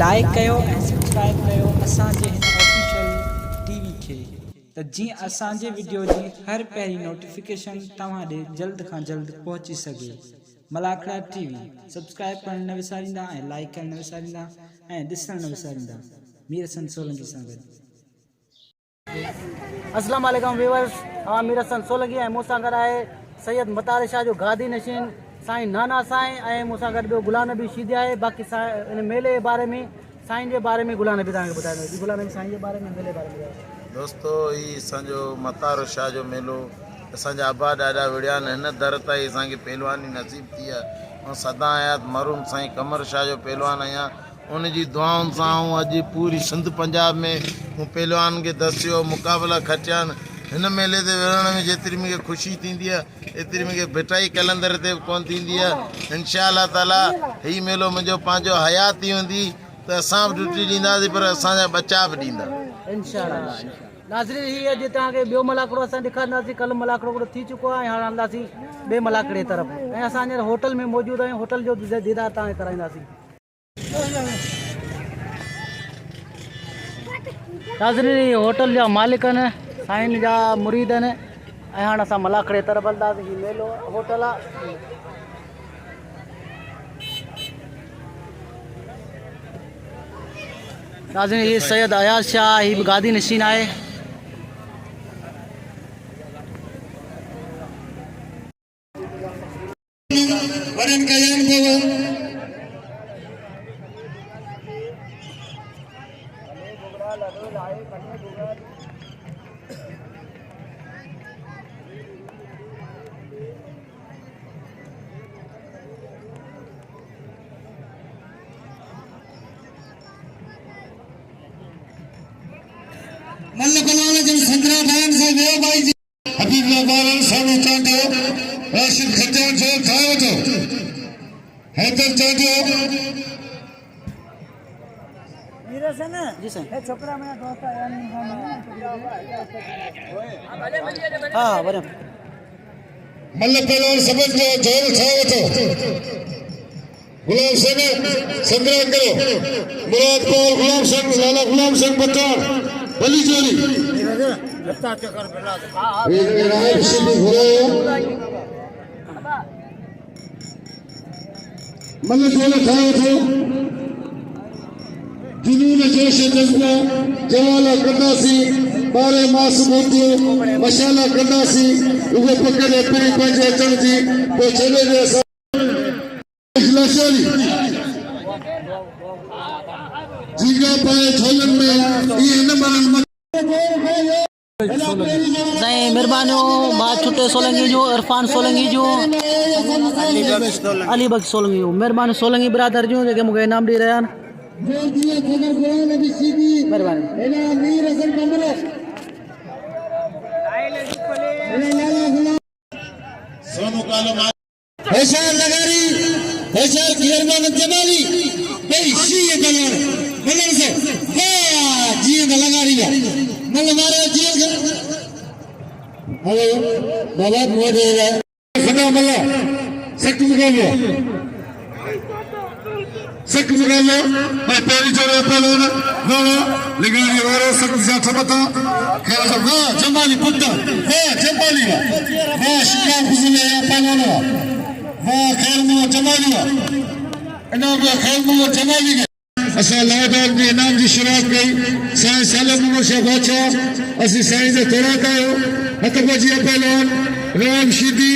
Like कयो ऐं subscribe कयो असांजे हिन ऑफिशियल टीवी खे त जीअं असांजे वीडियो जी हर पहिरीं नोटिफिकेशन तव्हां ॾे जल्द खां जल्द पहुची सघे। मलाखड़ा टीवी सब्सक्राइब करण न विसारींदा ऐं लाइक करण न विसारींदा ऐं ॾिसण न विसारींदा। मीर हसन सोलंकी सां गॾु। अस्सलाम वालेकुम व्यूअर्स, मीर हसन सोलंकी ऐं मूंसां गॾु आहे सैयद मतार शाह जो गादी नशीन साईं नाना साईं ऐं मूंसां गॾु ॿियो गुलाम नबी शीदी आहे। बाक़ी इन मेले जे बारे में साईं जे बारे में गुलाम नबी तव्हांखे ॿुधाईंदो। गुलाम नबी साईं जे बारे में मेले जे बारे में दोस्तो, ही असांजो मतार शाह जो मेलो असांजा आबा ॾाढा विड़िया आहिनि। हिन दर ताईं असांखे पहलवानी नसीब थी आहे। ऐं सदा आयात मरूम साईं कमर शाह जो पहलवान आहियां। उन जी दुआउनि सां अॼु पूरी सिंध पंजाब में मूं पहलवान खे दसियो, मुक़ाबला खटिया आहिनि। हिन मेले ते विढ़ण में जेतिरी मूंखे ख़ुशी थींदी आहे एतिरी मूंखे भिटाई कैलेंडर ते बि कोन थींदी आहे। इंशा अल्लाह ताला हीउ मेलो मुंहिंजो पंहिंजो हयाती हूंदी त असां बि ड्यूटी ॾींदासीं, पर असांजा बचा बि ॾींदा इंशा अल्लाह। नाज़रीन, हीअ अॼु तव्हांखे ॿियो मलाकड़ो असां ॾेखारींदासीं। कल्ह मलाकड़ो थी चुको आहे, हाणे हलंदासीं ॿिए मलाकड़े तरफ़ ऐं असां हींअर होटल में मौजूदु आहियूं। होटल जो दीदार तव्हांखे कराईंदासीं। नाज़रीन, हीअ होटल जा मालिक आहिनि, साईं जा मुरीद आहिनि ऐं हाणे असां मलाखड़े तरफ़ हलंदासीं। हीउ मेलो होटल आहे। नाज़रीन, हीअ सैयद अयाज शाह, हीअ बि गादी नशीन आहे। मल्ल कलाल जब संद्रा भान से वो भाई जी हबीब बालन सानू चांदो राशिद खजान जो थायो तो हैदर चांदो मीर हसन जी सर ए छोकरा मेरा दोस्त है हां बरे मल्ल कलाल समझ जो जोर थायो तो गुलाम सिंह संद्रा करो मुराद पाल गुलाम सिंह लाला गुलाम सिंह बत्तार बली जोरी लता चक्कर बेला ये राय सिंह घोड़े मल्ल जोर थायो तो जुनून जोश जज्बा जवाला कंदासी बारे मासूमियत मशाला कंदासी उहे पकड़े पई पंहिंजे अचण जी पोइ छॾे ॾे असां जीगा पाए छोलन में ये न मारन साईं मेहरबानियों बात छुटे सोलंकी जो इरफान सोलंकी जो अली बख्श सोलंकी जो मेहरबानी सोलंकी ब्रादर जो जेके मूंखे इनाम ॾेई रहिया आहिनि। मेहरबानी सोनू कालो ऐसा लगारी ऐसा गिरबान जमाली बेशी कलर कलर से हां जी लगारी है मल मारे जी हेलो बाबा मोदे सदा मल्ला सख्त मुकाबला मैं पहली जोड़े पहले ना लगारी वाले सख्त से सबता खेल सब हां जमाली पुत्ता हां जमाली हां शिकार गुजरे पहले ना हां खेल में जमाली इनाम खेल में जमाली असां लादान जे इनाम जी शुरुआत कई साईं सालम मुर्शा बादशाह असीं साईं जे तौरात आहियो हथ बजी पहलवान राम शीदी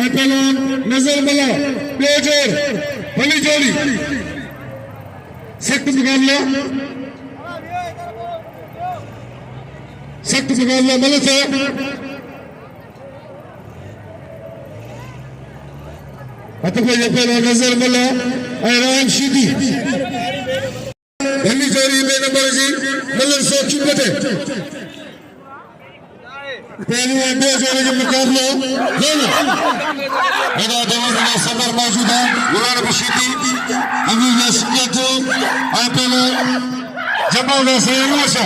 ऐं पहलवान नज़र मला ॿियो जोर भली जोड़ी सख्त मुकाबला मल से हथ बजी पहलवान नज़र मला ऐं राम शीदी भली जोड़ी में नंबर जी मल्ल सो चुपते पहलवान दो जोड़े के मुकाबला मेरा जवान सदर मौजूद है गुलाम बशीदी अभी यसियत जो आई पहले जमाल से नशा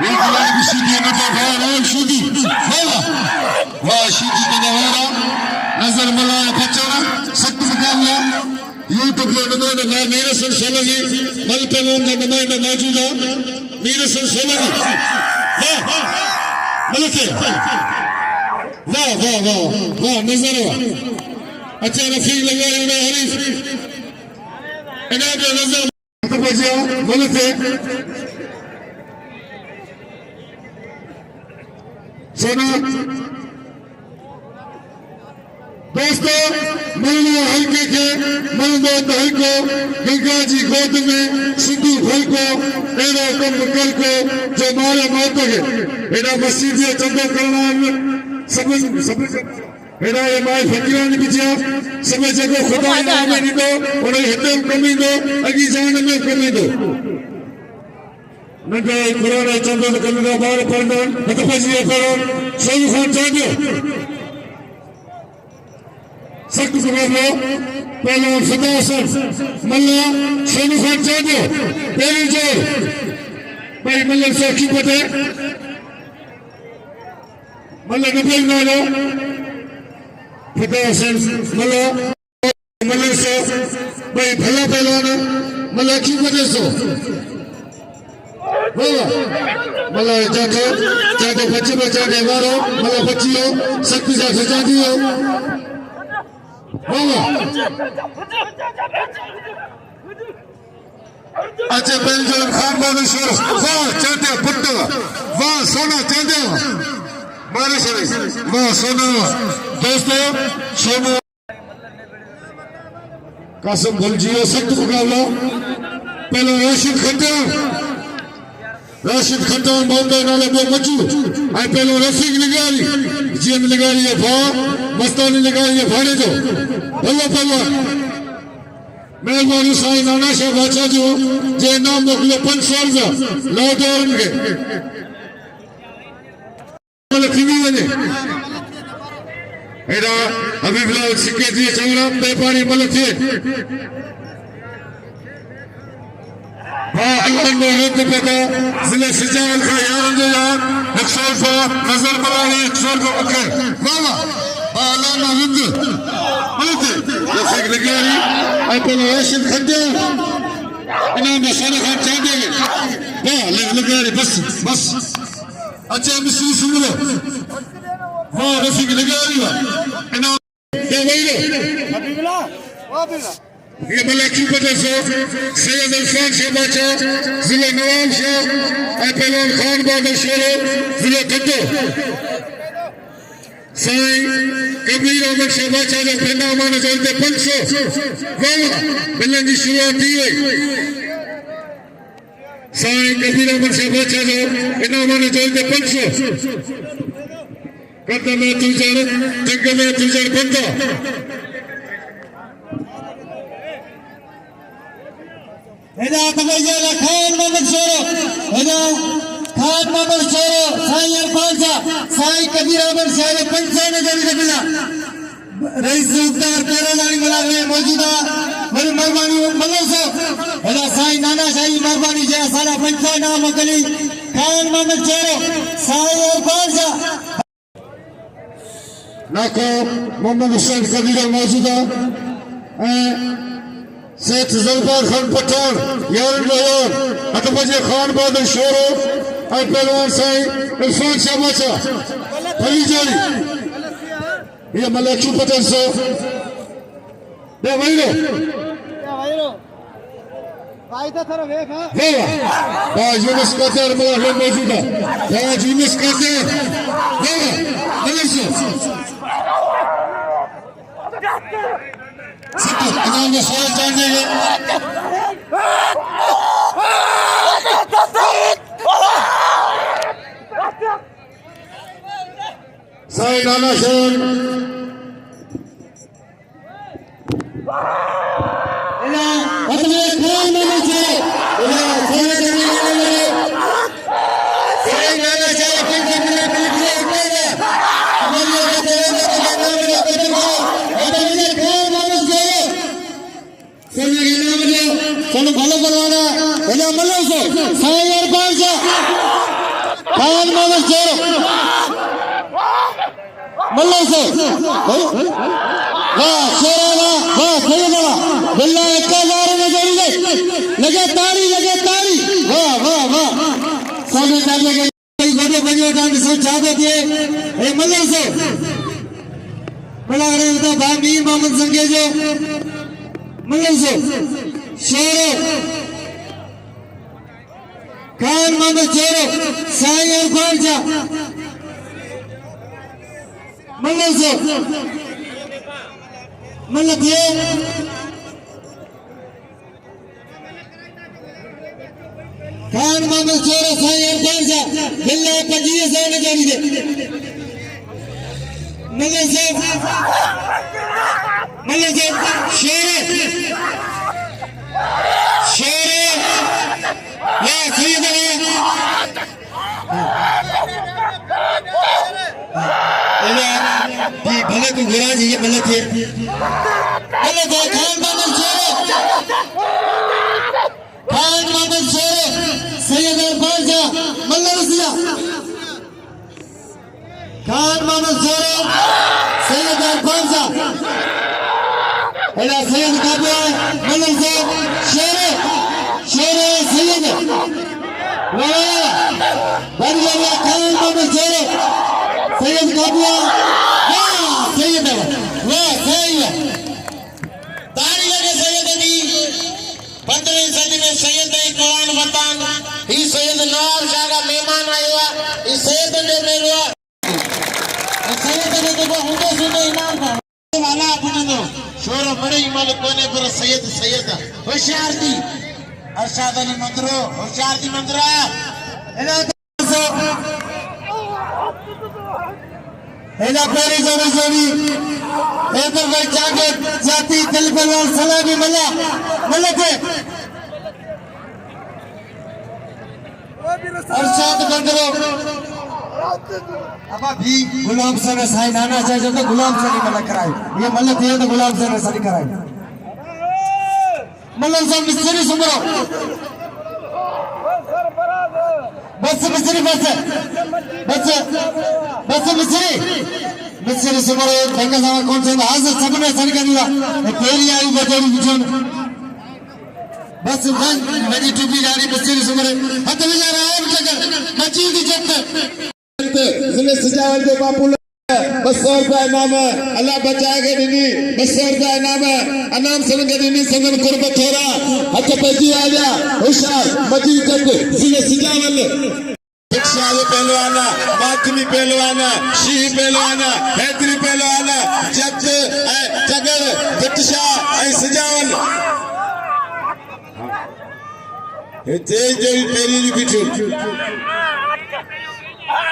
ये गुलाम बशीदी ने तो राम शीदी वाह शीदी ने नजर मला बच्चा सख्त मुकाबला यूट्यूब में नुमाइंदा मीर हसन सोलंकी मल पहलवान का नुमाइंदा मौजूद है मीर हसन सोलंकी वाह मलके वाह वाह वाह वाह नजर वाह अच्छा रफीक लगा है हरीफ इन्हें नजर तो बजिया मलके सोना दोस्तों मलनो हल्के के मलनो दही को गंगा जी गोद में सिंधु भल को एड़ा कम कल को जो मारे मौत के एड़ा मस्जिद चंदो करना समझ एड़ा ये माए फकीरान बिचा समझ को खुदा ने हमें नहीं दो और हिते कमी दो अगी जान में कमी दो नंगे कुरान चंदो करना बार पढ़ना मतफजी करो सही खान चाहिए सख्त जवाब लो पहले खुदा सर मल्ला सोनू खान चाहिए पहली जोर भाई मल्ला से की पते मल्ला नबी ना लो खुदा सर मल्ला मल्ला से भाई भला पहलवान मल्ला की पते सो मल्ला जाते बच्चे बचा के मारो मल्ला बच्चियों सख्त जा सजा दियो अच्छा बेलजल खान बादशाह वाह चाहते पुट्ट वाह सोना चाहते मारे से वाह सोना दोस्तों सोना कासिम भलजियो सख्त मुकाबला पहले राशिद खट्टर बॉम्बे नाले बो मचू आई पहले रफीक निगारी जीएम निगारी है भा मस्तानी निगारी है भाड़े जो भलो भलो मेहरबानी साईं नाना शाह बादशाह जो जे नाम मोकलो 500 जा लौटोरन के मतलब खिनी वने एड़ा हबीबुल्लाह सिक्के जी चंगड़ा बेपानी मतलब थे जिले सिंचाई का यार जो यार 100 को नजर बनाने 100 को अकर वाला बालाना हिंद बोलते रफीक निगारी अपन राशिद खड्डा इनाम सोना खान चाहते वाह निगारी बस अच्छा मिस्री सुनो वाह रफीक निगारी वाह इनाम ये वही हबीबुल्लाह ये मलाकी पदरसो सैयद अरफान शाह बादशाह जिले नवाब शाह पहलवान खान बहादुर शेरो जिले खड्डो साईं कबीर अहमद शाह बादशाह जो पहना माने चलते 500 वाला मिलने की शुरुआत की हुई साईं कबीर अहमद शाह बादशाह जो पहना माने चलते 500 कदम में तुझर जंग में तुझर बंदा हेदा कबीर खान मोहम्मद शेरो हेदा खान मोहम्मद शेरो साईं अरफान शाह साईं कबीर अहमद शाह 500 ने जल्दी मिला रईस उद्दार पेरोदारी मिला रहे मौजूदा बड़ी मेहरबानी मल्लो साहब हेदा साईं नाना शाही मेहरबानी जे सारा 500 नाम अकली खान मोहम्मद शेरो साईं अरफान शाह नाको मोहम्मद हुसैन कबीर मौजूदा सेठ जलपार खान पठान यार यार अतबजे खान बहादुर शेरो आई पहलवान साईं इरफान शाह बादशाह भली जोड़ी ये मलाकी पटन सो दे वहीरो भाई तो थोड़ा वेख हां वाह यूनुस कादर मला मौजूदा वाह यूनुस कादर वाह मलसो इनाम में सोच जाने साईं नाना शाह अपने खान में से साईं नाना शाह के सोनू भलो करवाना हेलो मल्लो सो साईं अरफान शाह खान मोहम्मद शेरो मल्लो सो वाह शेरा वाह सही वाह बिल्ला 1000 में जोड़ी गई लगे ताली वाह वाह वाह सामने डाल लगे गोटे बजे डांस से चाहते थे ए मल्ल से बड़ा रे तो भाई मोहम्मद संगे जो मल्ल से शेर खान मोहम्मद शेर साई इरफान जा मल्ल से मल्ल थे खान मोहम्मद शेर साई इरफान जा बिल्ला 2500 ने जोड़ी दे मल्ल से शेर या सैयद भले तू घुरा जी भले थे खान मोहम्मद शेर सैयद इरफान जा मल्ल रसिया खान मोहम्मद शेर सैयद इरफान जा एला सैयद काबू मल्ल से शेर सैयद वाह बढ़िया खान मोहम्मद शेर सैयद काबू सैयद वाह सही ताली लगे सैयद दी 15वीं सदी में सैयद कुरान वतन ही सैयद नवाब शाह का मेहमान आयो है इस सैयद ने मेलो सैयद ने देखो हुंदो सुनो इनाम का वाला बुझंदो शोर बड़े ही मालिक कोने पर सैयद होशियार दी अरशद अली मंदरो होशियार दी मंदरा एला प्यारी जोड़ी इधर भाई जाके जाती दिल पर सलामी मल्ला थे अरशद मंदरो अब भी गुलाम से साई नाना चाहिए तो गुलाम से नहीं मल्ला कराए ये मल्ला थे तो गुलाम से नहीं कराए मल्ला साहब मिस्त्री सुमरो बस मिस्त्री सुमरो भंगा साहब कौन से हाजिर सबने सर करूंगा तेरी आई बचोरी बिछोन बस मेरी टोपी गाड़ी मिस्त्री सुमरो हथ में जा रहा है टकर मची दी जब जिले सजावल दे बापू 200 रुपया इनाम है अल्लाह बचाएगा दिनी 200 रुपया इनाम है अनाम समझ दिनी संगम कुर्बत हो रहा हथ पैदी आ जा होशियार मजीद जब जिले सजावल शिक्षा पहलवाना मातमी पहलवाना शी पहलवाना हैदरी पहलवाना जब जगड़ जटशा सजावल तेज जो पेरी बिठू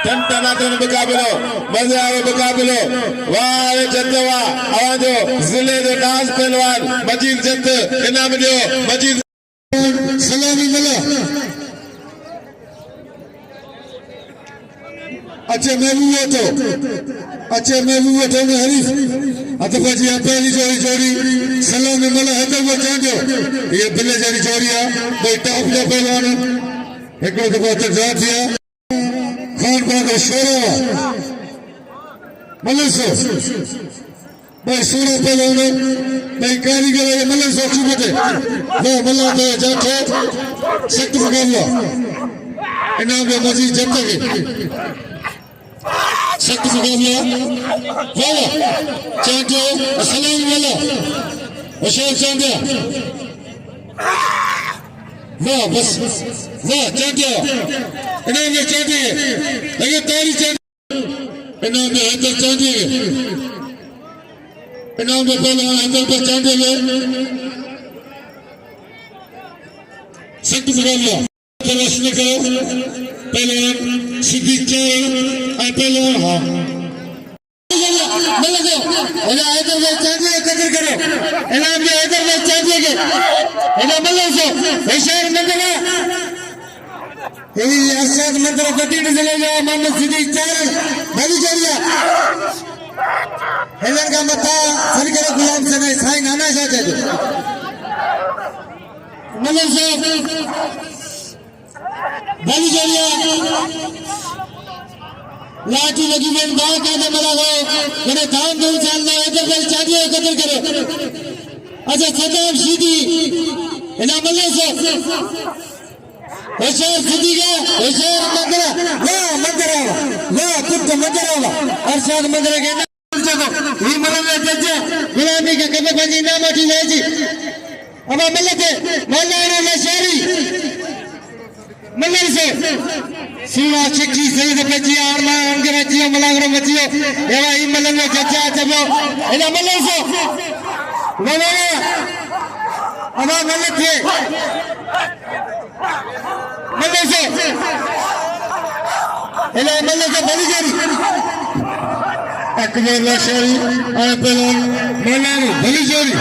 टन मुकाबलो मजे आवे मुकाबलो वाह जतवा आवाजो जिले दे डांस पहलवान मजीद जत इनाम दियो मजीद सलामी मिलो अच्छे महबूब तो में हरीफ अतफा जी पहली जोड़ी सलामी मिलो है तो वो चांदो ये बिल्ले जड़ी जोड़ी है भाई टॉप जो पहलवान एक दफा तक दिया खान का शेरा मल्लसो भाई सोना पहलवान भाई कारीगर है मल्लसो चुपते वो मल्ला तो जाते सख्त मुकाबला इनाम में मजीद जब तक सख्त मुकाबला वाला चांदो सलाम वाला अशोक चांदो वाह बस वाह चांदो इनाम में चांदी लगे तारी चांदी इनाम में हैदर चांदी इनाम में पहलवान हैदर पर चांदी ले सख्त मुकाबला प्रदर्शन करो पहलवान सिद्दीक पहलवान हाँ हैदर में चांदी कदर करो इनाम में हैदर में चांदी के इनाम होशियार मंदरा अरशद मंदरा गड्डी चले जाओ मोहम्मद सिद्दीक चार भली जरिया हैदर का मथा सर करो गुलाम से नहीं साई नाना शाह चाहिए मल्ल भली जरिया लाठी लगी में गाँव का मरा गए मैंने धाम धूम चलना है भाई चांदी कदर करो अच्छा सदाम सीधी इना मल्ले से होशियार सीधी का होशियार मंदरा वाह पुत्र मंदरा अरशाद मंदरा के ही मल्ले जज्जा गुलामी का कबे बजी ना माटी है जी अब मल्ले थे मौलाना नशरी मल्ले से सीमा चिट्ठी सही से बची और मां उनके बच्चियों मलागरो बच्चियों ये भाई मल्ले में जज्जा जब इना मल्ले से मौलाना अब मल्ले थे मल्ले से इना मल्ले से बड़ी जारी अकबर नशरी और पहलवान मौलाना बड़ी जारी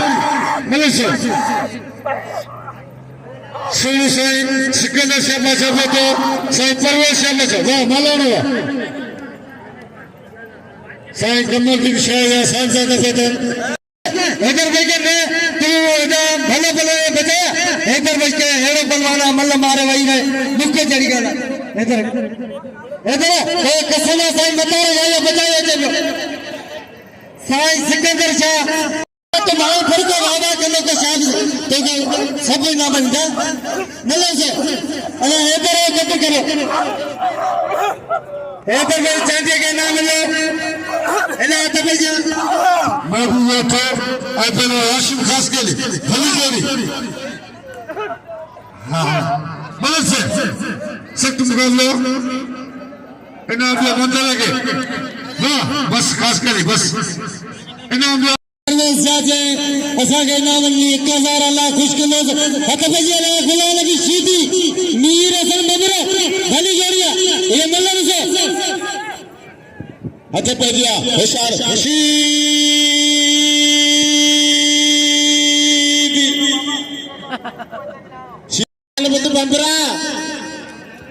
मल्ले से सुनु साईं सिकंदर शर्मा साहब तो साईं परवेश शर्मा साहब वाह मौलाना साईं कमल की शायद सांसद थे इधर बैठे ने तू इधर भले भले बजाया इधर बैठ के हेड़ो बलवाना मल्ल मारे वही ने मुक्के चढ़ी गया इधर एक कसना साईं बता रहे बजाया जब साईं सिकंदर शाह तो मां फिर को वादा करने के साथ तो सब ना बनता मतलब से अरे इधर कट करो इधर मेरे चाचा के नाम लो इला तो भैया महबूबा तो अपने हाशिम खास के लिए भली जोड़ी हां मतलब से सख्त मुकाबला इनाम दिया मंदिर लगे वाह बस खास करी बस इनाम जाते असा के नाम नी 1000 अल्लाह खुश करो हक भैया ला गुलाम की सीधी मीर असल मदरा भली जोड़िया ये मल्लन से अच्छा भैया होशियार सीधी बंद बंबरा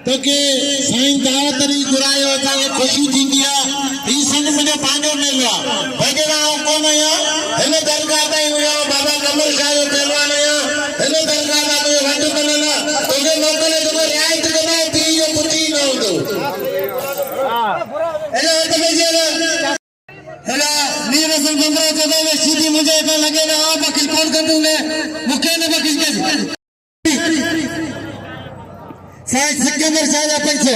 तो के साईं दावत री घुरायो असांखे ख़ुशी थींदी आहे ही संग मुंहिंजो पंहिंजो मेलो आहे भॼन आऊं कोन आहियां हिन दरगाह ताईं वियो बाबा कमर शाह जो पहलवान आहियां हिन दरगाह तां कोई वंड करण तोखे मोकिले जेको रिआयत कंदा पीउ जो पुटु ई न हूंदो हेलो त हेला मीर हसन कमरा जॾहिं में सीधी मुंहिंजे हितां लॻे न आ बखिल कोन कंदो ने मूंखे न बखिल कजे साईं सिकंदर शाह जा पैसे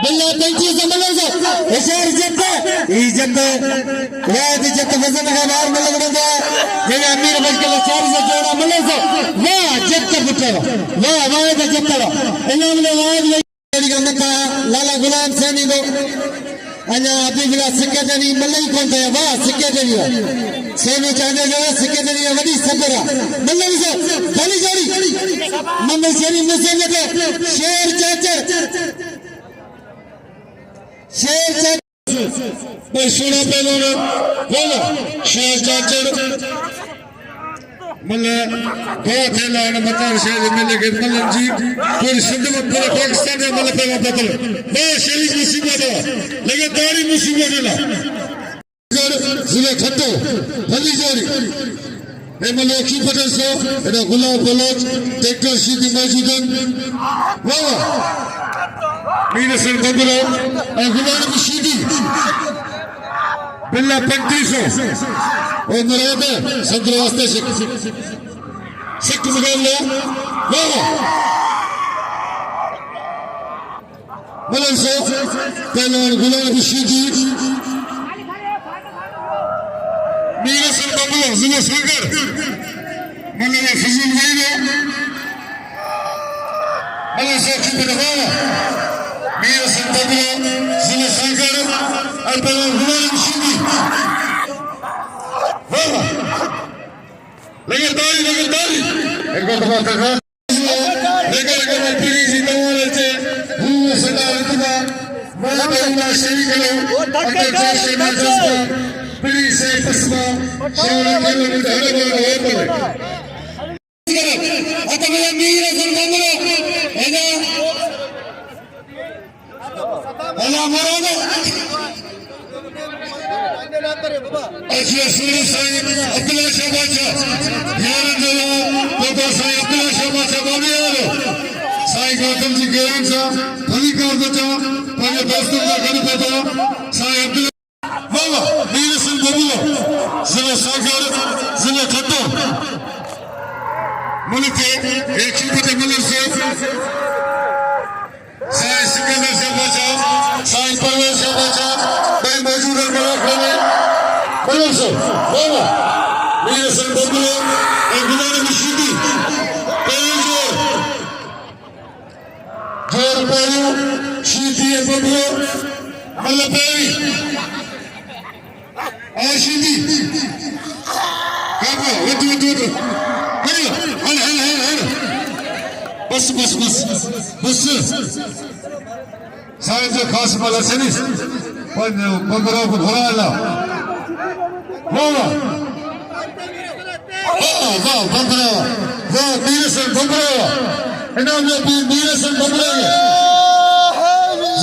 बिल्ला 35 समझो होशियार जत्ता ई जत्ता याद जत्ता वजन का बाहर में लग रहा है ये अमीर बच के चार से जोड़ा मिले से वाह जत्ता पुत्र वाह का जत्ता इनाम ने वाद का मता लाला गुलाम सैनी को अन्या अभी बिला सिकंदरी मलई कौन थे वाह सिकंदरी सेने चाहने जो सिकंदरी वडी सबर मलई से भली जोड़ी मोहम्मद शरीफ ने से शेर चाचर भाई सुना पहले बोलो शेर चाचर मल्ला दो थैला ने मतार शेर मिले के मल्लन जी पूरी सिंध में पूरे पाकिस्तान में मल्ला पहला बदल बहुत शरीफ मुसीबत है लेकिन दारी मुसीबत है जिले खट्टो भली जोड़ी ए मल्ला की पटल सो एदा गुलाब बलोच ट्रैक्टर सीधी मौजूदन वाह मीर हसन बबरो और गुलाम की सीधी बिल्ला 3500 और मुराद संतर वास्ते सिख मुकाबला वाह मलन से पहलवान गुलाम की सीधी मीर हसन बबरो जिला सागर मलन फजल भाई मलन से की बदला मीर हसन बबरो जिला सागर और पहलवान गुलाम की सीधी लेकिन दारी एक बार बात कर लेकिन पीरी जी तमारे से हूँ सदा इतना मैं कहूँगा शेरी करो अंदर जाके ना जस्ता पीरी से फसवा शान के लोग धड़े बोल रहे बोले अतः मेरा मीर हसन बबरो है ना मराना अच्छा सुनो साईं अब्दुल्ला शाह बादशाह यार अंदर तो साईं अब्दुल्ला शाह बादशाह बोले यार साईं गौतम जी गेरन सा भली कर दो पंहिंजे दोस्तों का घर पता साईं अब्दुल्ला वाह मीर बबलो जिले सागर जिले खट्टो मुल्क के एक खिदमत मुल्क से साईं सिकंदर से बचा साईं परवेज से बचा भाई मौजूद है मुल्क में मुल्क से बाबा मेरे संग बबलो एक गुलाम मुशीदी जोर पेरू शीदी बबलो मल्लपेरी आशीदी काबो वतु हरियो हल बस सारे जो खास वाला सनी पर बंदरों को भरा ला वाह बंदरा वाह मीर से बंदरा इनाम में मीर से बंदरा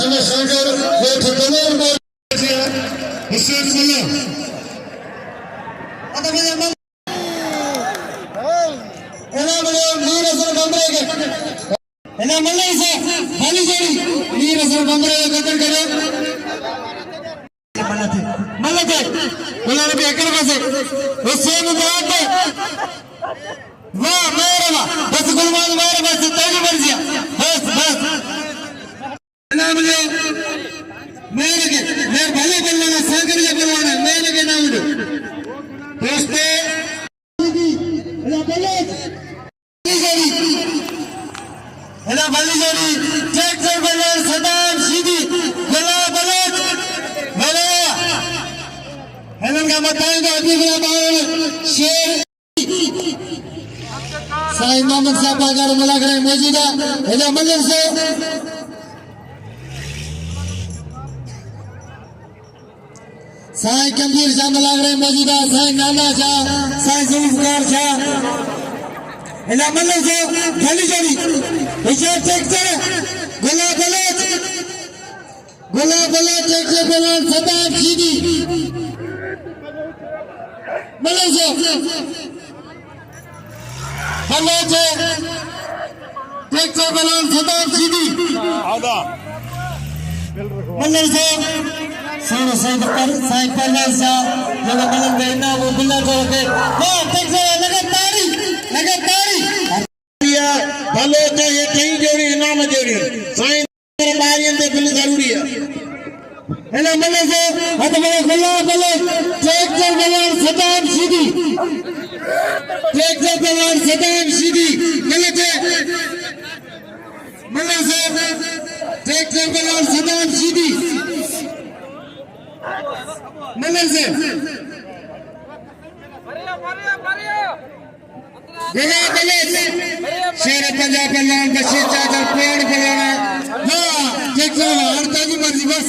जिले सागर वो ठिकाना में हुसैन मुल्ला इनाम में मीर से बंदरा के इनाम मुल्ला से भाली जोड़ी मीर से बंदरा का कत्ल करे मल्लते गुलाम भी अकल बसे हुसैन बात वाह मेरे वाह बस गुलमान मेरे बस तेरी मर्जी बस नाम ले मेरे के मैं भले बोलना सागर के बोलना मेरे के नाम लो दोस्ते एला भली जोड़ी चेक से बलर सदाम सीधी गला बलत भले हेलन का बताएंगे अभी बड़ा बावल शेर साईं मोहम्मद साहब अगर मुलाकात में मौजूदा एला मल्लर से साईं कबीर शाह मुलाकात में मौजूदा साईं नाना शाह साईं जुल्फकार शाह एला मल्लर से खाली जोड़ी विशेष चेक से गुलाब बलत चेक से बलत सदाम सीधी मल्लर से बलान सदाम सीधी मल्लर से सारा साईं परवेज शाह जो मल्लर बहना वो बिल्ला को के वाह टेक से लगातारी भलो तो ये कहीं जोड़ी इनाम जोड़ी साईं मारियन दे बिल जरूरी है हेलो मल्लर से हद में गुला बले टेक से बलान सदाम सीधी सदाम सीधी मल्लर से सदाम सीधी मल्लर से गुला बले शेर पंजाब पहलवान बशीर चाचा पेड़ पहलवान हाँ टेक से हड़ता की मर्जी बस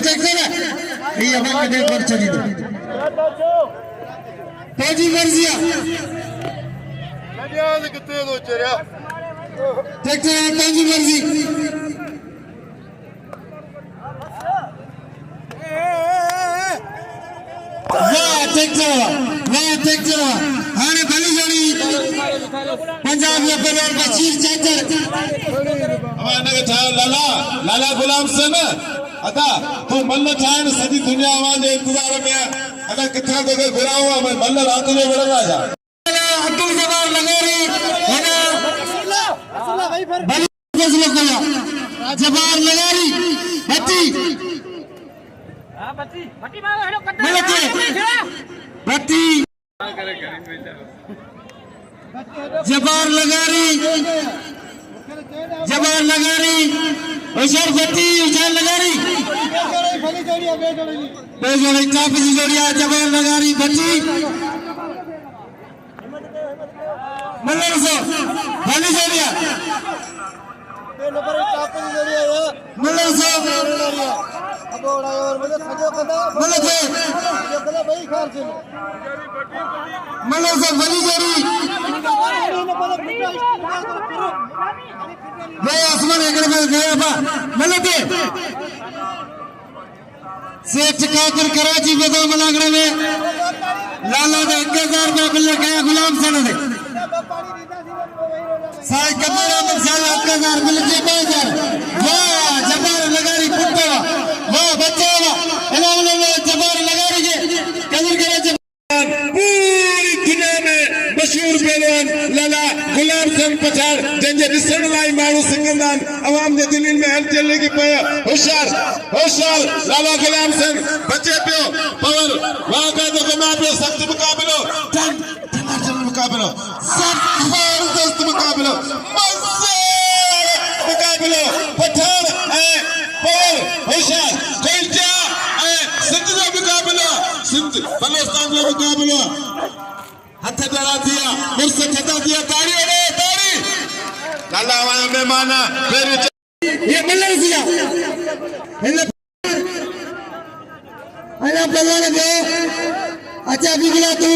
टेक से ना ये हमारे कदे पर चली दो फौजी मर्जिया कितने दो चरिया टेक से फौजी मर्जी वाह टेक से हाने भली जोड़ी पंजाब में पहलवान बशीर चाचा हमारे लाला गुलाम से ना अदा तो मल्ल ठाण सॼी दुनिया वाले इंतजार में अदा किथा तो घुरा हुआ मैं मल्ल रात में बड़ा जा अब्दुल जबार लगोरी है बड़ी फैसला किया जबार लगोरी बत्ती मारो हेलो बत्ती जबार लगारी होशियार बत्ती होशियार लगारी बेजोड़ी काफी जोड़िया जबार लगारी बत्ती मल्लर से खाली जोड़िया मल्लर से मल्लर से बली जोड़ी वे आसमान एकड़ में गया बा मल्लते सेठ काकर कराची बेदो मलागड़े में लाला दे 1000 में बिल्ले गया गुलाम सन दे साईं कबीरा में साला 1000 बिल के 2000 वाह जबार लगारी पुट्टा वाह बच्चा वाह इन्होंने जबार लगारी के सन पछाड़ जंहिंजे ॾिसण लाइ माण्हू सिंगंदा आहिनि अवाम जे दिलनि में हलचल लॻी पई आहे होशियार लाला गुलाम सिंह बचे पियो पवर वाक़ई घुमा पियो सख़्त मुक़ाबिलो मुक़ाबिलो जबरदस्त मुक़ाबिलो मुक़ाबिलो पठान ऐं पवर होशियार कोयचा ऐं सिंध जो मुक़ाबिलो सिंध बलोचिस्तान जो मुक़ाबिलो हथ जड़ा दिया मुर्स खता दिया ताड़ी रे ताड़ी लाला वाला मेहमान फिर ये मल्लर दिया अरे पहले दे अच्छा बिगला तू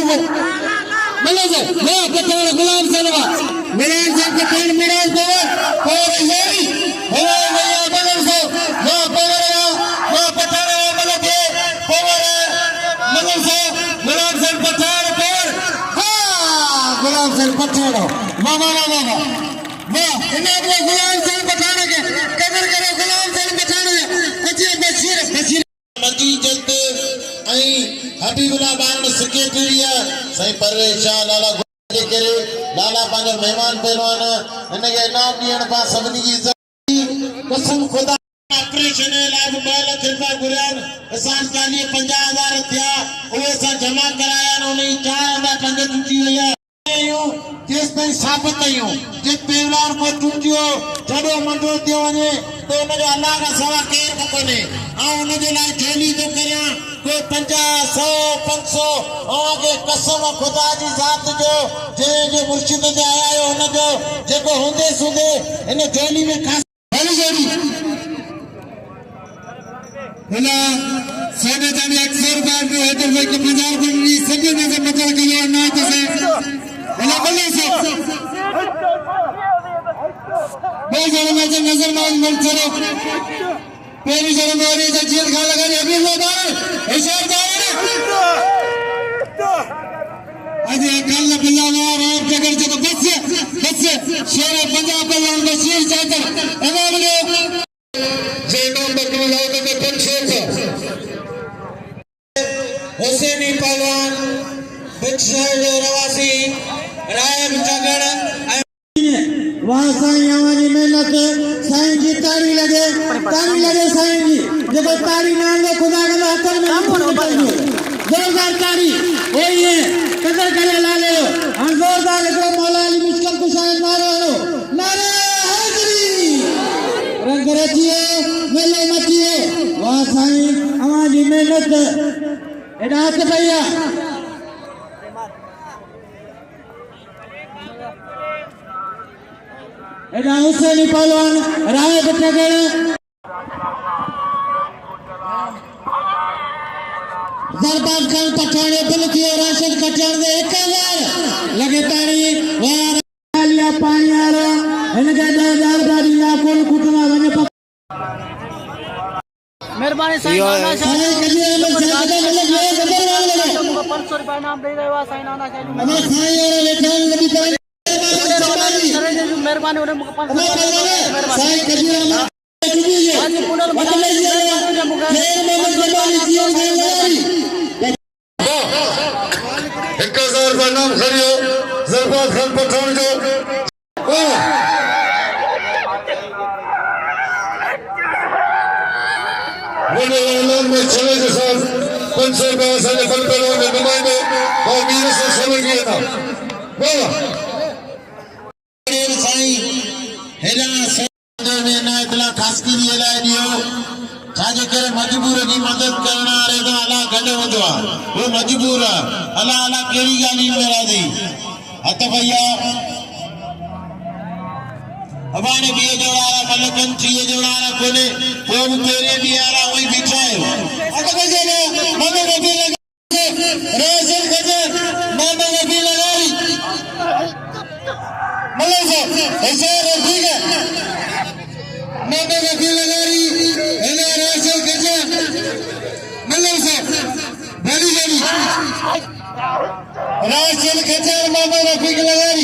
मल्लर से मैं पठान गुलाम सलवा मिराज से पठान मिराज पवर यही हेलो भैया मल्लर से मैं पठान मल्लर के पवर मल्लर से मिराज से पठान पवर गुलाम सिंह पठान वाह इन्हें गुलाम सिंह पठान के कदर करो गुलाम सिंह पठान अच्छे बशीर मची जल्द आई हबीबुल्लाह बारन सेक्रेटरी सही परवेश शाह लाला जे करे लाला पंहिंजो मेहमान पहलवान हिनखे इनाम ॾियण पा सभिनी जी इज़त कसम खुदा ऑपरेशन लाइ 2 लाख रुपया घुरिया असां 40-50 हज़ार थिया उहे असां जमा कराया उन जी 4 हज़ार टंग टुटी वई आहे जेस ताईं साबित आहियूं जे पहलवान को टुटियो जॾो मंडो थियो वञे तो उनजो अल्लाह खां सवा केर बि कोन्हे ऐं उनजे लाइ झोली थो करियां कोई 50 100 500 अवांखे कसम खुदा जी ज़ात जो जे मुर्शिद ते आया आहियो हुनजो जेको हूंदे सूंदे हिन झोली में ख़ासि हेलो साढ़े 100 रुपया जो है तो भाई 50 रुपये सभी में से बचा के ये ना तो से हेलो बोले से भाई जरा मुझे नजर मान करो पहली जरा मेरी से जेल खा लगा अभी वो दार इशारा अरे कल बिल्ला मार आप जगह जगह बस शेर पंजाब का बशीर चादर अवाम जैनों बकरी लाओ के पंचेत हुसैनी पहलवान बिछड़ रवासी रायब जगड़ वहाँ साईं हमारी मेहनत साईं जी तारी लगे साईं जी जब तारी ना ले खुदा का हाथ में जोरदार तारी वही है कदर करे ला ले हम जोरदार लेकर मौला अली मुश्किल को शायद नारे हाजरी रंग रचिए मेले मचिए वहाँ साईं हमारी मेहनत इनात भैया एडा हुसैनी पहलवान राय बटगड़ जरबाज खान पठाने बिल्की और राशिद कटियार दे 1000 लगे तारी वाह लिया पानी आ रहा इनके 2000 गाड़ी ना कोई कुटना बने मेहरबानी साईं नाना साईं कजिए में ज्यादा मतलब ये गदर वाले लगे 500 रुपया इनाम दे रहे हो साईं नाना साईं हमें साईं और लेखान कभी कर मेहरबानी उन्हें 500 साईं कजिए में कीजिए मतलब ये मोहम्मद जमाली जी और 1000 का नाम खड़ियो जरबाज खान पठान जो बोले ऐलान में चले के साथ 500 रुपया सारे फलपेलों के नुमाइंदे और वीर से समझ गए था वाह साईं हेला संदे में ना इतला खास की लिए लाए दियो छाजे करे मजबूर की मदद करना रे तो अल्लाह गडे वदवा वो मजबूर अल्लाह केड़ी गाली मेरा दी हत भैया अबाने भी जोड़ारा मलकन थी जोड़ारा कोने वो तेरे भी आरा वही बिछाए हत बजे ने मने भी लगा रेसन गजे मने भी लगाई मतलब से ऐसे ठीक है मने भी लगाई एने रेसन गजे मतलब से बड़ी बड़ी रेसन गजे मने भी लगाई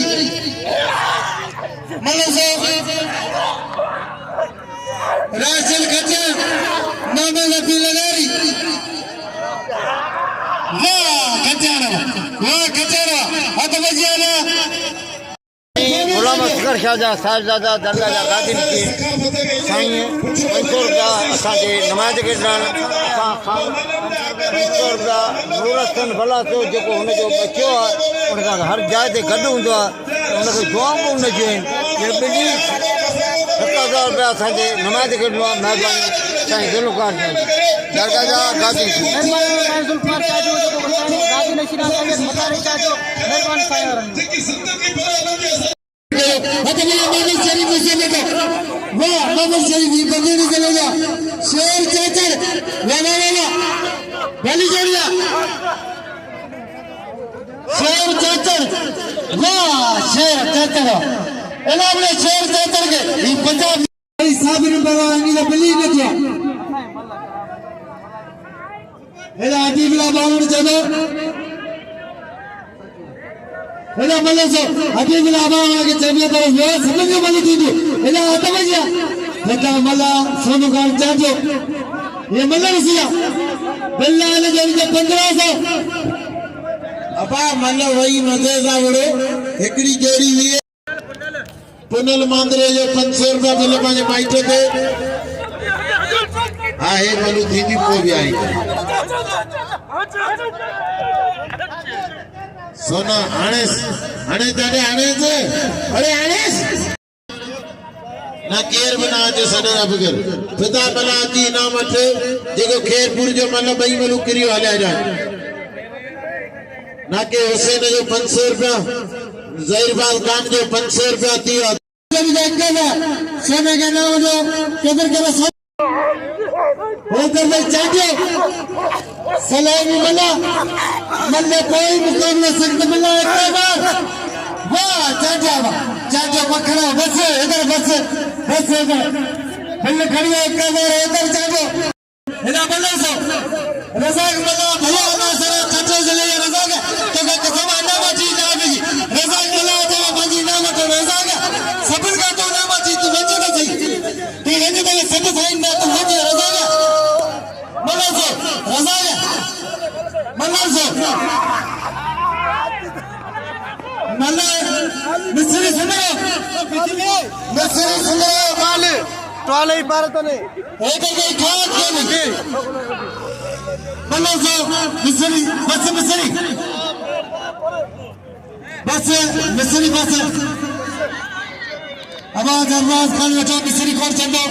मतलब से राशल खच्चर मामा लपी लगारी वाह खच्चर हत बजिया मल्हार शाह जा साहिबजादा दरगाह जा गादी नशीन साईं 500 रुपया असांखे नमाज़ खे ॾियणु असां 500 रुपया नूरस्तन भला थियो जेको हुनजो बचियो आहे उन सां हर जाइ ते गॾु हूंदो आहे हुनखे दुआऊं बि हुन जूं आहिनि ॿिन्ही 7000 रुपया असांखे नमाज़ खे ॾिनो आहे महिरबानी साईं ज़ुल्फ़कार दरगाह जा गादी शेर चाचर वली जोड़िया शेर चाचर वाह शेर चाचर इन्होंने शेर चाचर के पंजाब साबिर बवानी का बली ने किया एला अदीबला बावन जनो एला मल्ले से अदीबला बावन के जमिया पर ये समझ में मली दी एला तवज्जा बेटा मल्ला सोनू खान चाचो ये मल्ला रसिया बिल्ला ने जो 1500 अपा मन वही मजे सा वड़ो एकड़ी जोड़ी हुई पुनल मांदरे जो 500 रुपया मिले पांजे माइट के आहे मनु थींदी को भी आई सोना आनेस आने जाने आने से अरे आनेस ना केर बना जो सने अबगर पिता बना जी ना मत जेको खेरपुर जो मन बई मलू करियो हल्या जा ना के हुसैन जो 500 रुपया जहीरबाग खान जो 500 रुपया दियो सोने के नाम जो केदर के होकर में चाहिए सलामी मना मन में कोई मुकाबला संग मिला एक बार वाह चाचा मखना बस इधर बस इधर पहले खड़ी है एक बार इधर चाचो इधर बल्ला सो रजाक मल्ला भैया ना सर चाचा चले रजाक तो का कसम ना बची ना बची रजाक मल्ला तो बची ना मत रजाक सबन का तो ना बची तू बची ना सही तू हेने तो सब साइन ना तू बची रजाक मल्ला सो रजाक मल्ला सो मल्ला मिस्री सुनो माल टोले ही पार तो नहीं एक खान के नहीं मल्ला सो मिस्री बस आवाज अरवाज खान बेटा मिस्री कौन चंदो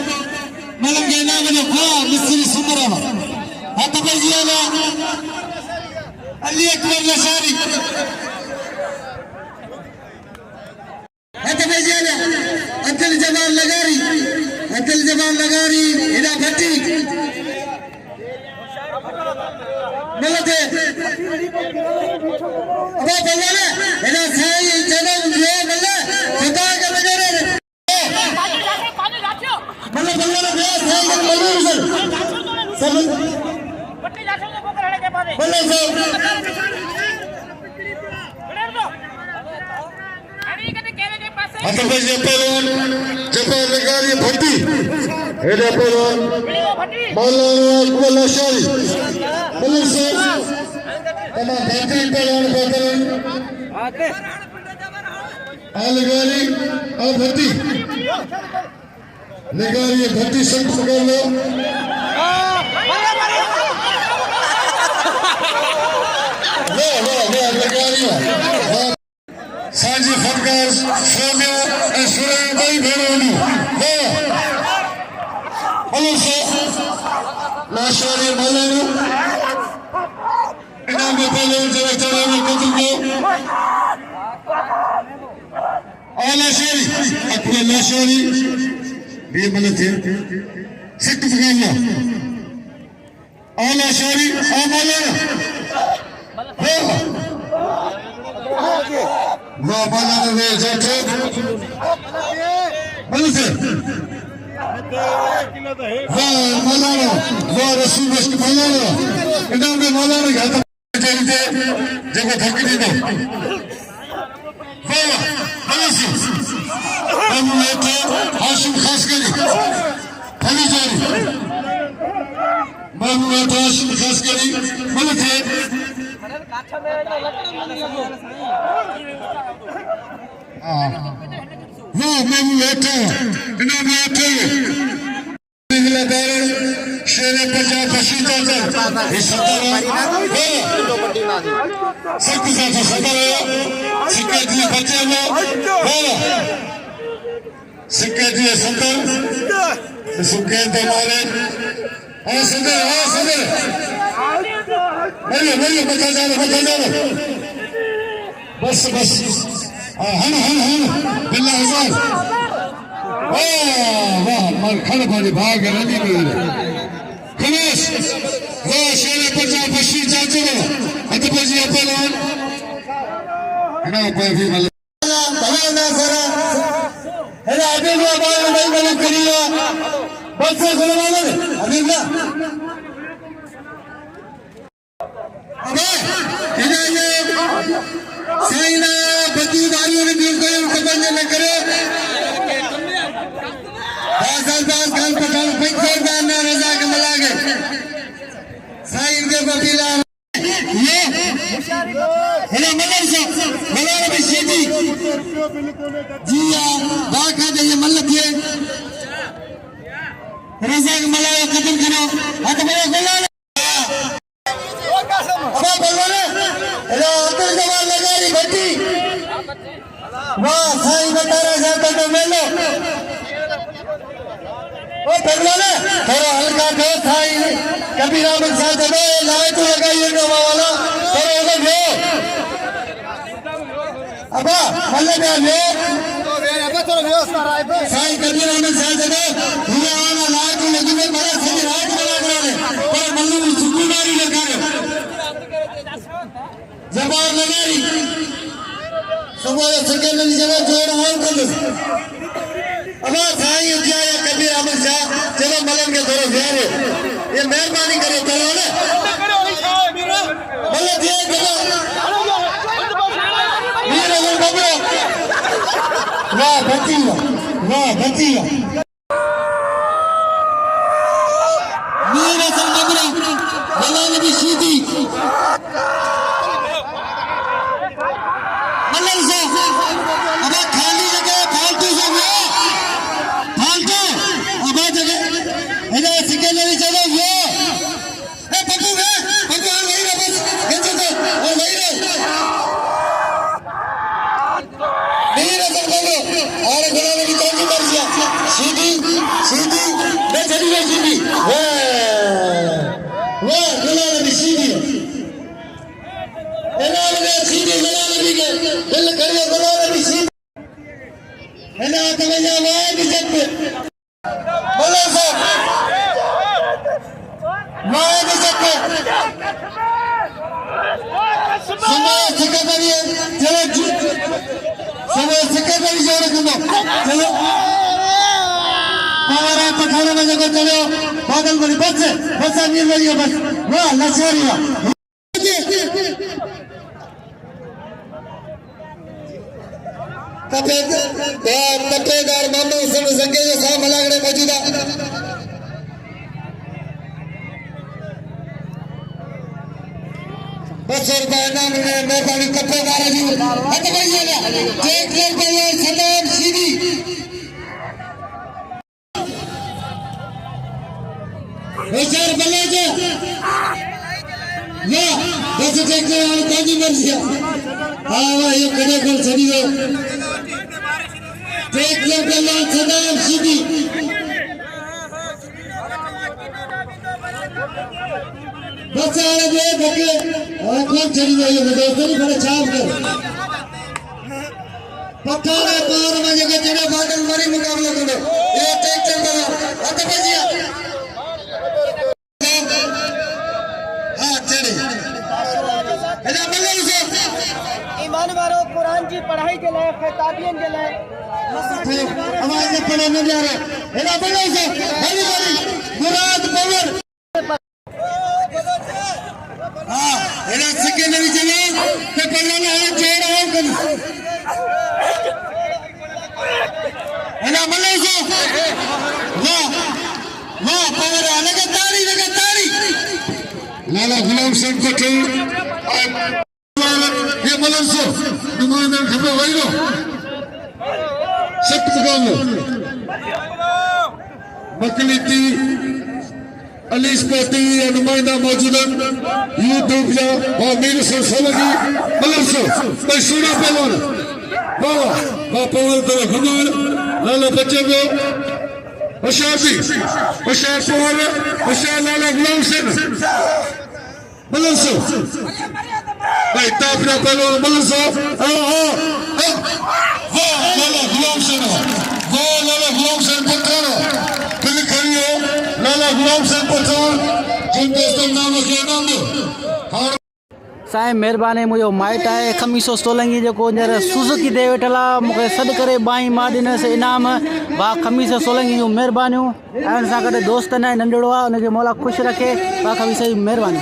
मलम के नाम में हाँ मिस्री सुंदरा हाथ पर जिया ना अली अकबर लशारी हाथ पर जिया ना अकल जबान लगारी इधर भट्टी मिलते अबे बोले इधर सही जन्म ये मिले खुदा के बजारे मतलब बोले भैया सही जन्म मजूर सर बोले सर अतः जबर लगारी भट्टी हेडा पहलवान मौलाना अकबर लशारी बोले सर तमाम बेहतरीन पहलवान लगारी और भट्टी लगारी भट्टी संग पकड़ लो लगारी सांझी फटकार सोम्या ऐश्वर्या भाई भेड़ोनी बोलो सो लाशारी मौलाना इनाम में पहले जरा चढ़ा में कदम को लाशारी अपने लाशारी भी मलत है सिक्क फकाना लाशारी मौलाना वाह मौलाना वे जाते मलत है वाह मौलाना वाह रसूल बश्क मौलाना इनाम में मौलाना घाटा चलते जगह थकड़ी दो वाह मलत हम लेते हाशिम खास करी फली जारी महबूबा हाशिम खास करी मलत है वाह मैं बैठा इना बैठे निकला कारण शेर पंजाब बशी चादर इस सरदार सख्त से सरदार सिक्के दिए बच्चे लो सिक्के दिए संदर सिक्के दे मारे संदर नहीं बचा जा बस हन बिल्ला हजार वाह मार खड़ पानी भाग रली में खलास वाह शेर पंजाब बशी चाचो अतपजी अपलान ना पाफी वाला भला सारा है आगे वो बाल नहीं बने करिया बस से सुनो वाले अभी ना अबे ये साइना बदीदारियों ने दिल को पकड़ने न करे दास खान पठान पैंतर ना रजा के मिला गए साइन के बबीला ये हेलो मल्लर से मल्लर में सीधी जी हां बाखा दे ये मल्लर ये रजा के मिला खत्म करो हाथ में गोला अबे बलवान हेलो अब्दुल जमाल लगारी भट्टी वाह साईं बता रहा है तो मेलो ओ बलवान थोड़ा हल्का दो साईं कबीर अहमद साहब दे लाए तो लगाइए नवा वाला थोड़ा अलग हो अबा मल्ले में लो साईं कबीर अहमद साहब दे हुआ वाला लाए तो लगी में बड़ा सही रात बना करे पर मल्ले में सुकुमारी लगा रहे जबार लगारी सुबह सेकंड में जगह जोड़ और कर लो अब साईं उजाया कबीर अहमद शाह चलो मलन के थोड़े प्यारे ये मेहरबानी करो चलो ना मलन दिए चलो ये लोग बबरो वाह बचिया मेरा सन बबरो मलन भी सीधी अब खाली जगह फालतू सब फालतू अब जगह इधर सिक्के नहीं चलो ये पप्पू है पप्पू नहीं रहा बस कैसे तो और नहीं रहा नहीं रहा सब बोलो और गुना में कौन सी मर्जी सीधी मैं चली गई सीधी वाह गुना में सीधी सीधी गुना में के दिल करिए गुना में सीधी है ना तवज्जो वाह भी जब बोलो सब वाह भी जब सुनो सेक्रेटरी चलो सुनो सेक्रेटरी जोर करो चलो हमारा पठानों में जगह चलो बादल बड़ी बस नील बड़ी बस वाह लश्करिया तपेदार मोहम्मद हुसैन संगे जो साहब मलागड़े मौजूदा ₹500 इनाम में मेहरबानी तपेदार जी हट भैया चेक रुपये सलाम सीधी होशियार बल्लेबाज वाह बस चेक वाली कौन मर्जी हां वाह ये कड़े कर छड़ी हो चेक रुपये सलाम सीधी बस आने दे बके और कौन छड़ी हो ये दोस्तों ने बड़ा छाप कर पठारा पार में जगह चढ़े बादल मरी मुकाबला करो ये चेक चल रहा हट भैया ईमान वारो कुरान की पढ़ाई के लिए खिताबियन के लिए आवाज में पढ़ने जा रहे है ना बोलो से बड़ी बड़ी मुराद पवन हां एना सिक्के नहीं चले तो पढ़ना है जोड़ और कर है ना बोलो से वाह वाह पवन लगा ताली लाला गुलाम सिंह पटेल ये मलर से नुमाइंदा खबर वही लो सख्त मुकाबला मकलीती अली स्पोर्टी या नुमाइंदा मौजूद यूट्यूब या और मेरे से सोलगी मतलब सो कोई सुना पहलवान वाह वाह पहलवान तेरे घुमार लाला बच्चे को होशियार पहलवान होशियार लाला गुलाम सिंह मतलब सो भाई तापना पहलवान मतलब सो वाह लाला गुलाम सिंह पठान दिल करियो लाला गुलाम सिंह पठान जिन दोस्तों नाम के नाम दो साईं महिरबानी मुंहिंजो माइट आहे खमीसो सोलंगी जेको हींअर सुज़ुकी दे वेठल आहे मूंखे सॾु करे बाई मां ॾिनसि इनाम भाउ खमीसो सोलंगी जूं महिरबानियूं ऐं हुन सां गॾु दोस्त न नंढड़ो आहे हुनखे मौला ख़ुशि रखे भाउ खमीसो जी महिरबानी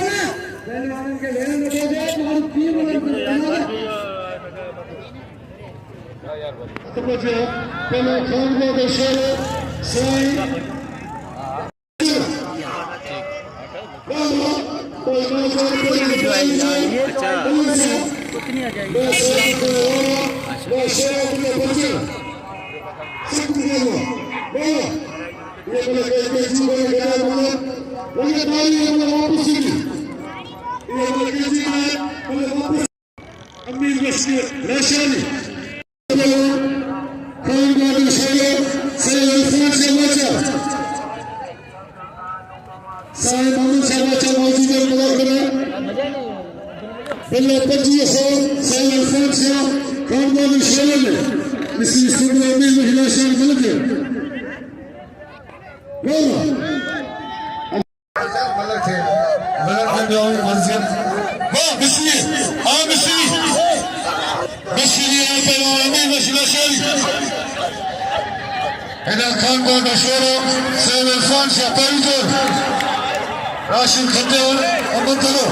पहले खान को दशर साईं राशिद खट्टेवाल अमन करो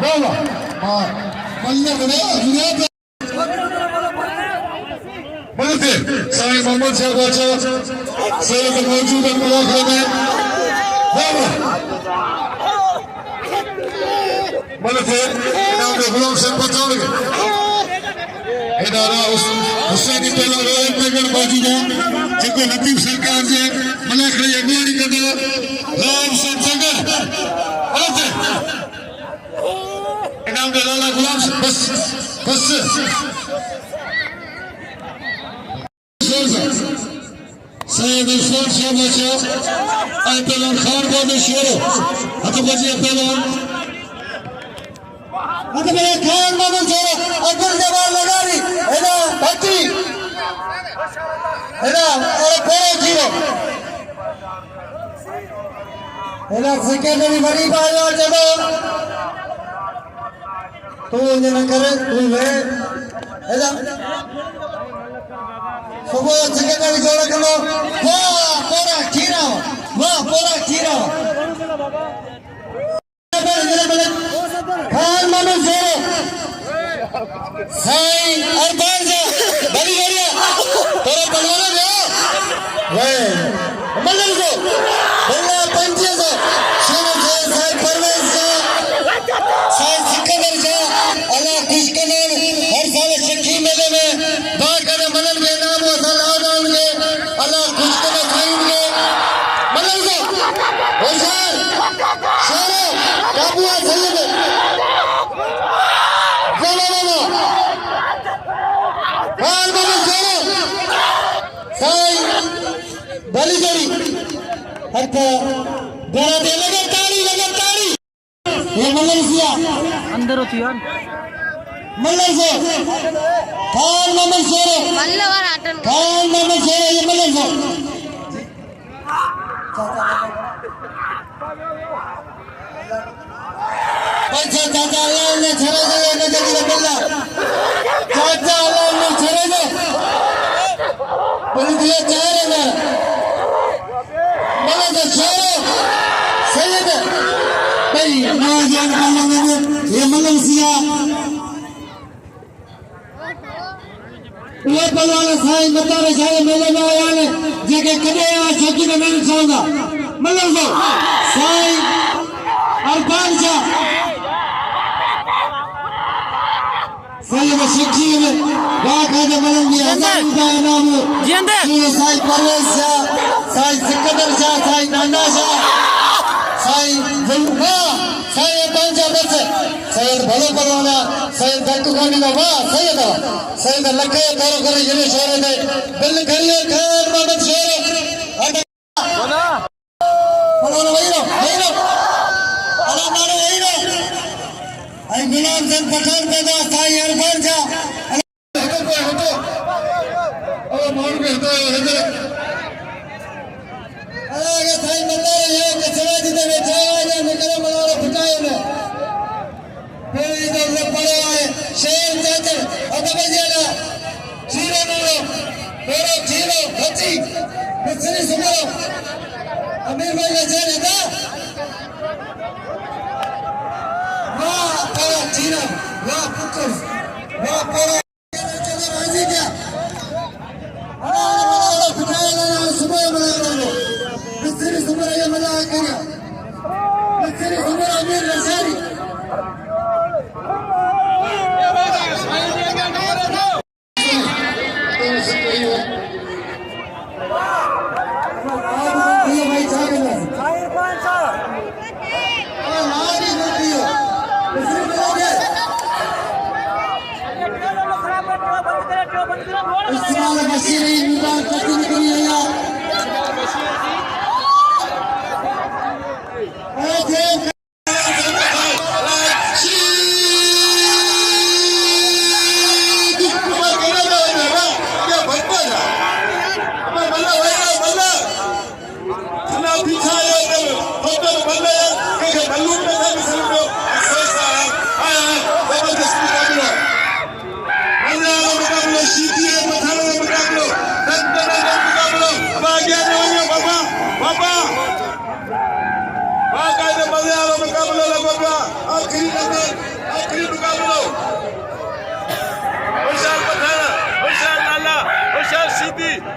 बाबा हां मल्ला बना बोलते साईं मोहम्मद साहब अच्छा सैयद मौजूद है मुलाकात में बाबा बोलते नाम गुलाम सिंह पठान इदारा हुसैनी पहला रोयल पेगड़ मौजूद है जेको लतीफ सरकार जे मलाक री अगवानी कंदो राम सिंह जगर बोलते इनाम दे लाला गुलाम बस सैयद इरफान साहब अच्छा आई पहलवान खान को शेरो हथ बजिया पहलवान खान मोहम्मद शेरो अब्दुल जवाल लगारी हेना भट्टी हेना और पूरा जीरो हेना सेकेंडरी बड़ी बात जब तू ये न करे तू ले हेना सुबह सेकेंडरी जोड़ करो वाह पूरा खीरा खान मोहम्मद शेरो साईं अरबान जा बड़ी गरिया तोरा पहलवान जो वे मल्लम को बल्ला पंजे से शेरो से साईं परवेज से साईं सिकंदर से अल्लाह खुश करे हर साल शक्की मेले में दुआ करे मल्लम के नाम और सलाम के अल्लाह खुश करे साईं के मल्लम को होशियार शेरो काबुआ सैयद अंदर होती यार मल्लर से खान मोहम्मद शेरो खान मोहम्मद शेरो ये मल्लर से अच्छा चाचा अल्लाह ने छड़े दे ने जल्दी बल्ला चाचा अल्लाह ने छड़े दे पुलिस ये चाह रहे हैं मल्लर से शेरो सैयद भाई नौजवान मल्लर ये मल्लर सिया ये पहलवान साईं मतारे सारे मेले में आया ने जेके कदे आ शौकी में नहीं चाहूंगा मल्लर को साईं अरबान शाह सैयद शक्की में वाह खाजा मलन जी हज़ार रुपया इनाम श्री साईं परवेज शाह साईं सिकंदर शाह साईं नाना शाह साईं जुल्फा साईं पंजा बस सैयद भलो परवाना सैयद दक्कू खानी का वाह सैयद लखे करो करे जने शोरे दे बिल करिए खान मोहम्मद शेर परवाना वहीरो अला मारो वहीरो आई गुलाम सिंह पठान पैदा साईं अरफान शाह ओ मोर में तो है अरे साईं बता रहे हैं कि सराजी दे बैठा है या निकले मनारो फटाए ने फिर इधर से पड़े आए शेर चाचर अब बजेला जीरो नो पेरो जीरो बची बिसरी सुनो अमीर भाई ने जेल था वाह पेरो जीरो वाह पुत्र वाह पेरो राजी क्या अरे फटाए ना सुबह मनारो बिसरी सुनो ये मजा आ गया बिसरी सुनो अमीर नसारी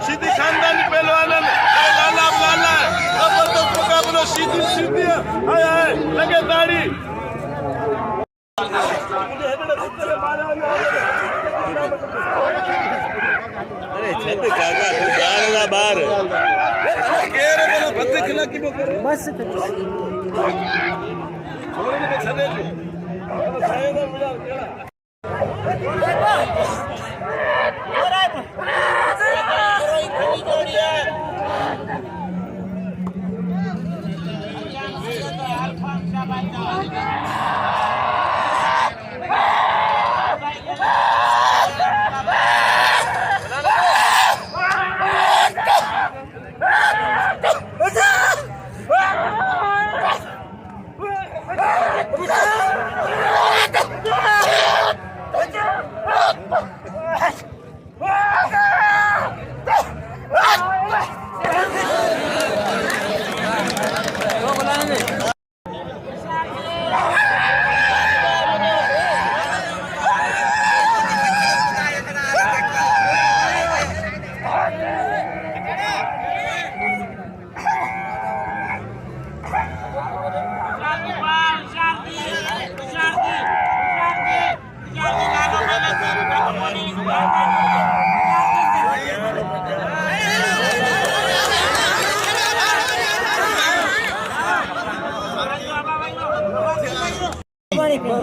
सीधी खानदानी पहलवान लाला लाला जबरदस्त मुकाबला सीधी सीधी हाय हाय लगे दाढ़ी अरे छत काका गाला बाहर केरे बोलो भत्ते खिला की बस छोरे ने छदे साइड मिला केड़ा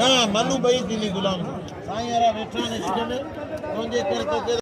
हाँ मनु भाई दिल्ली गुलाम साईं यारा वेठा ने